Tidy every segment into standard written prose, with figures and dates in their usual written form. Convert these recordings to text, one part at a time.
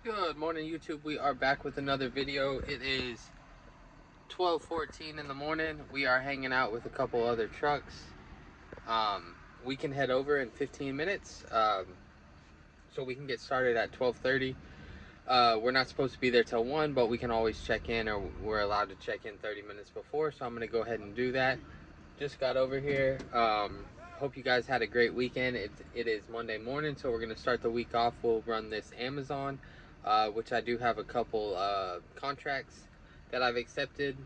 Good morning, YouTube. We are back with another video. It is 12:14 in the morning. We are hanging out with a couple other trucks. We can head over in 15 minutes, so we can get started at 12:30. We're not supposed to be there till 1, but we can always check in, or we're allowed to check in 30 minutes before, so I'm going to go ahead and do that. Just got over here. Hope you guys had a great weekend. It is Monday morning, so we're going to start the week off. We'll run this Amazon, which I do have a couple contracts that I've accepted.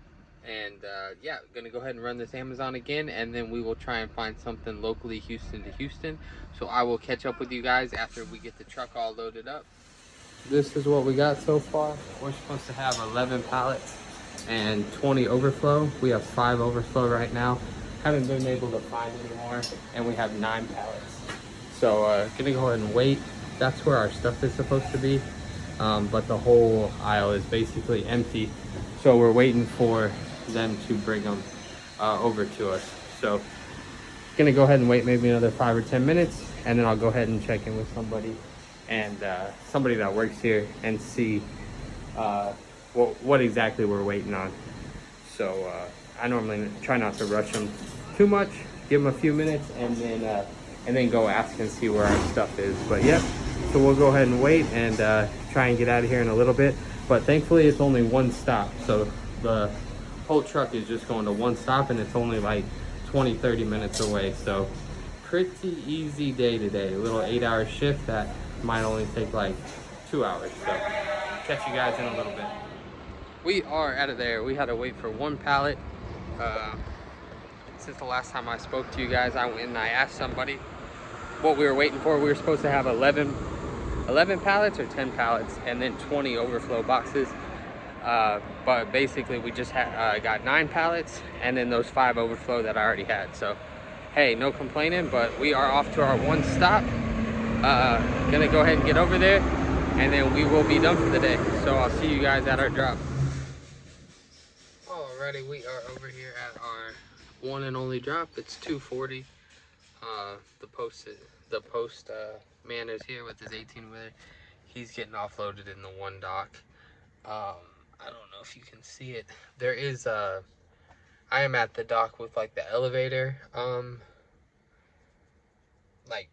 And yeah, going to go ahead and run this Amazon again, and then we will try and find something locally Houston to Houston. So I will catch up with you guys after we get the truck all loaded up. This is what we got so far. We're supposed to have 11 pallets and 20 overflow. We have 5 overflow right now. Haven't been able to find any more, and we have 9 pallets. So gonna go ahead and wait. That's where our stuff is supposed to be, but the whole aisle is basically empty. So we're waiting for them to bring them over to us. So gonna go ahead and wait maybe another 5 or 10 minutes, and then I'll go ahead and check in with somebody and somebody that works here and see what exactly we're waiting on. So I normally try not to rush them too much, give them a few minutes, and then go ask and see where our stuff is. But yep, so we'll go ahead and wait and try and get out of here in a little bit. But thankfully it's only one stop, so the whole truck is just going to one stop, and it's only like 20-30 minutes away. So pretty easy day today. A little 8-hour shift that might only take like 2 hours. So catch you guys in a little bit. We are out of there. We had to wait for one pallet. Since the last time I spoke to you guys, I went and I asked somebody what we were waiting for. We were supposed to have 11 pallets or 10 pallets and then 20 overflow boxes. But basically we just got 9 pallets and then those 5 overflow that I already had. So hey, no complaining, but we are off to our one stop. Gonna go ahead and get over there, and then we will be done for the day. So I'll see you guys at our drop. Alrighty, we are over here at our one and only drop. It's 2:40. The post man is here with his 18-wheeler. He's getting offloaded in the one dock. I don't know if you can see it. There is I am at the dock with like the elevator, like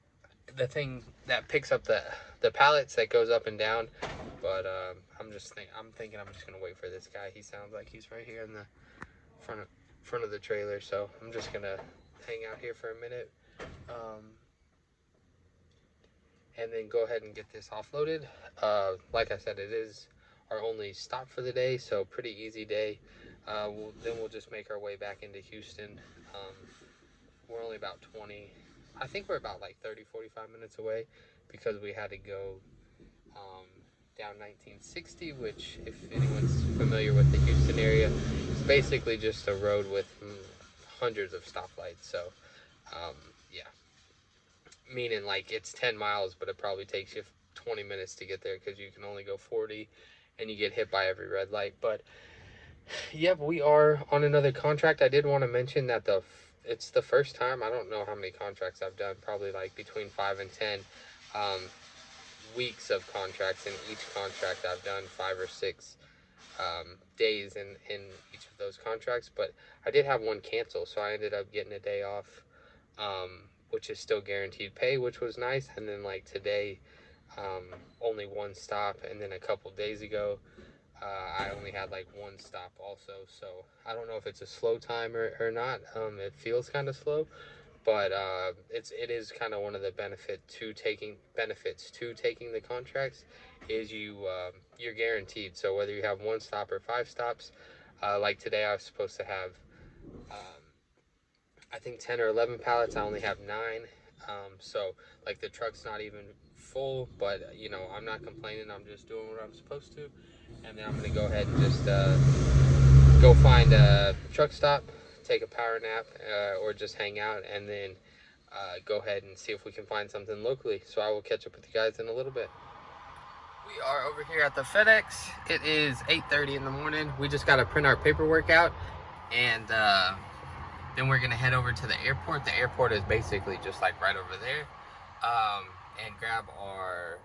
the thing that picks up the pallets that goes up and down. But I'm thinking I'm just gonna wait for this guy. He sounds like he's right here in the front of the trailer, so I'm just gonna hang out here for a minute, and then go ahead and get this offloaded. Like I said, it is our only stop for the day, so pretty easy day. Then we'll just make our way back into Houston. We're only about I think we're about like 30-45 minutes away, because we had to go down 1960, which, if anyone's familiar with the Houston area, it's basically just a road with hundreds of stoplights. So yeah, meaning like it's 10 miles, but it probably takes you 20 minutes to get there, because you can only go 40 and you get hit by every red light. But yep, we are on another contract. I did want to mention that it's the first time, I don't know how many contracts I've done, probably like between 5 and 10 weeks of contracts. In each contract I've done 5 or 6 days in each of those contracts, but I did have one cancel, so I ended up getting a day off, which is still guaranteed pay, which was nice. And then like today, only one stop, and then a couple days ago I only had like one stop also. So I don't know if it's a slow time or not. It feels kind of slow, but it is kind of one of the benefits to taking the contracts is you're guaranteed. So whether you have one stop or 5 stops, like today I was supposed to have I think 10 or 11 pallets. I only have 9. So like the truck's not even full, but you know, I'm not complaining. I'm just doing what I'm supposed to. And then I'm gonna go ahead and just go find a truck stop, take a power nap, or just hang out, and then go ahead and see if we can find something locally. So I will catch up with you guys in a little bit. We are over here at the FedEx. It is 8:30 in the morning. We just got to print our paperwork out, and then we're gonna head over to the airport. The airport is basically just like right over there, and grab our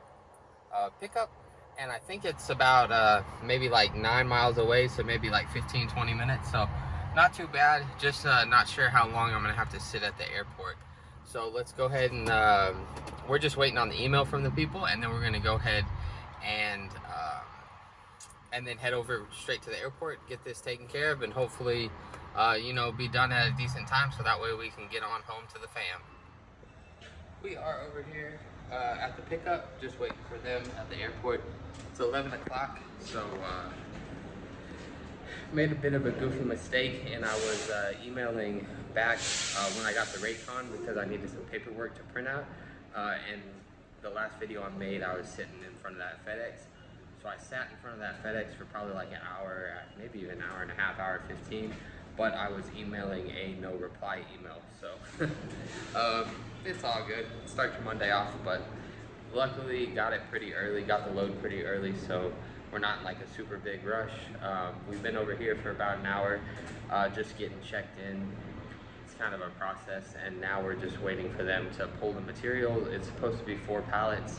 pickup, and I think it's about maybe like 9 miles away, so maybe like 15-20 minutes, so not too bad. Just not sure how long I'm gonna have to sit at the airport. So let's go ahead and we're just waiting on the email from the people, and then we're gonna go ahead and then head over straight to the airport, get this taken care of, and hopefully you know, be done at a decent time, so that way we can get on home to the fam. We are over here at the pickup, just waiting for them at the airport. It's 11 o'clock, so made a bit of a goofy mistake, and I was emailing back when I got the Raycon because I needed some paperwork to print out. And the last video I made, I was sitting in front of that FedEx. So I sat in front of that FedEx for probably like an hour, maybe even an hour and a half, hour 15. But I was emailing a no reply email, so it's all good. Start your Monday off, but luckily got it pretty early, got the load pretty early, so we're not in like a super big rush. We've been over here for about an hour, just getting checked in. It's kind of a process, and now we're just waiting for them to pull the material. It's supposed to be 4 pallets,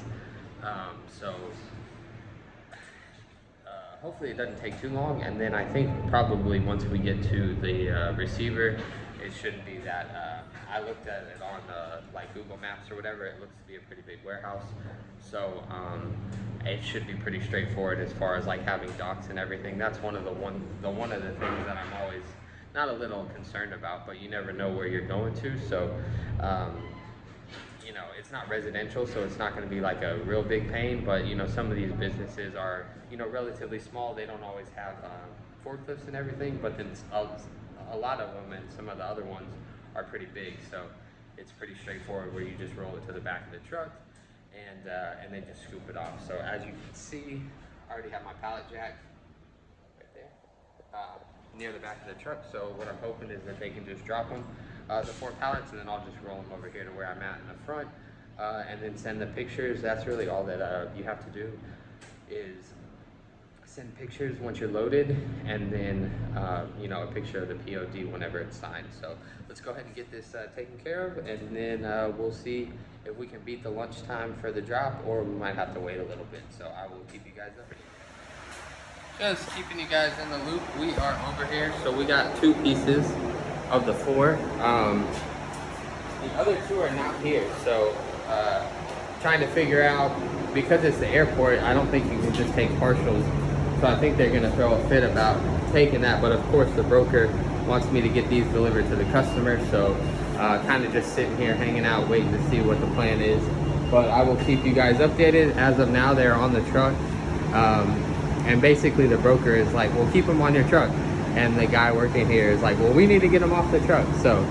so hopefully it doesn't take too long, and then I think probably once we get to the receiver, it shouldn't be that. I looked at it on like Google Maps or whatever. It looks to be a pretty big warehouse, so it should be pretty straightforward as far as like having docks and everything. That's one of the things that I'm always not a little concerned about, but you never know where you're going to, so. You know, it's not residential, so it's not going to be like a real big pain, but you know, some of these businesses are, you know, relatively small. They don't always have forklifts and everything, but then a lot of them and some of the other ones are pretty big, so it's pretty straightforward where you just roll it to the back of the truck and they just scoop it off. So as you can see, I already have my pallet jack right there near the back of the truck, so what I'm hoping is that they can just drop them, the 4 pallets, and then I'll just roll them over here to where I'm at in the front, and then send the pictures. That's really all that you have to do, is send pictures once you're loaded, and then you know, a picture of the POD whenever it's signed. So let's go ahead and get this taken care of, and then we'll see if we can beat the lunchtime for the drop, or we might have to wait a little bit. So I will keep you guys updated. Just keeping you guys in the loop, we are over here. So we got 2 pieces of the 4. The other 2 are not here. So trying to figure out, because it's the airport, I don't think you can just take partials. So I think they're gonna throw a fit about taking that. But of course the broker wants me to get these delivered to the customer. So kind of just sitting here hanging out, waiting to see what the plan is. But I will keep you guys updated. As of now, they're on the truck. And basically the broker is like, well, keep them on your truck. And the guy working here is like, well, we need to get them off the truck. So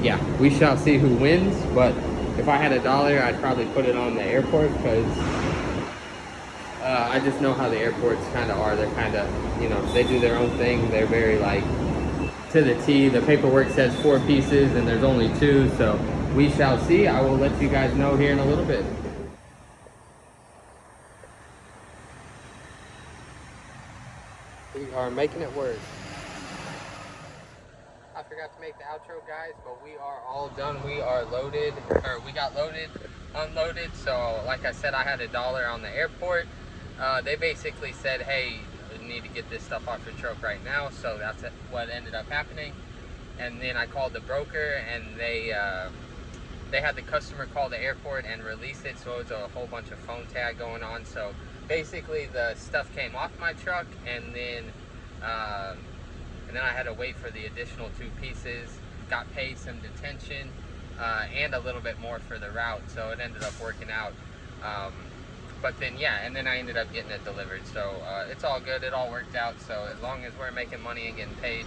yeah, we shall see who wins. But if I had $1, I'd probably put it on the airport, because I just know how the airports kind of are. They're kind of, you know, they do their own thing. They're very like to the T. The paperwork says 4 pieces and there's only 2. So we shall see. I will let you guys know here in a little bit. We are making it work. I forgot to make the outro, guys, but we are all done. We are loaded, or we got loaded, unloaded. So like I said, I had $1 on the airport. They basically said, hey, you need to get this stuff off your truck right now. So that's what ended up happening. And then I called the broker, and they had the customer call the airport and release it. So it was a whole bunch of phone tag going on. So basically the stuff came off my truck, and then I had to wait for the additional 2 pieces, got paid some detention, and a little bit more for the route, so it ended up working out. But then yeah, and then I ended up getting it delivered, so it's all good, it all worked out. So as long as we're making money and getting paid,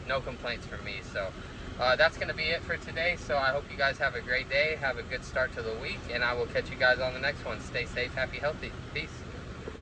no complaints from me. So that's gonna be it for today. So I hope you guys have a great day, have a good start to the week, and I will catch you guys on the next one. Stay safe, happy, healthy. Peace.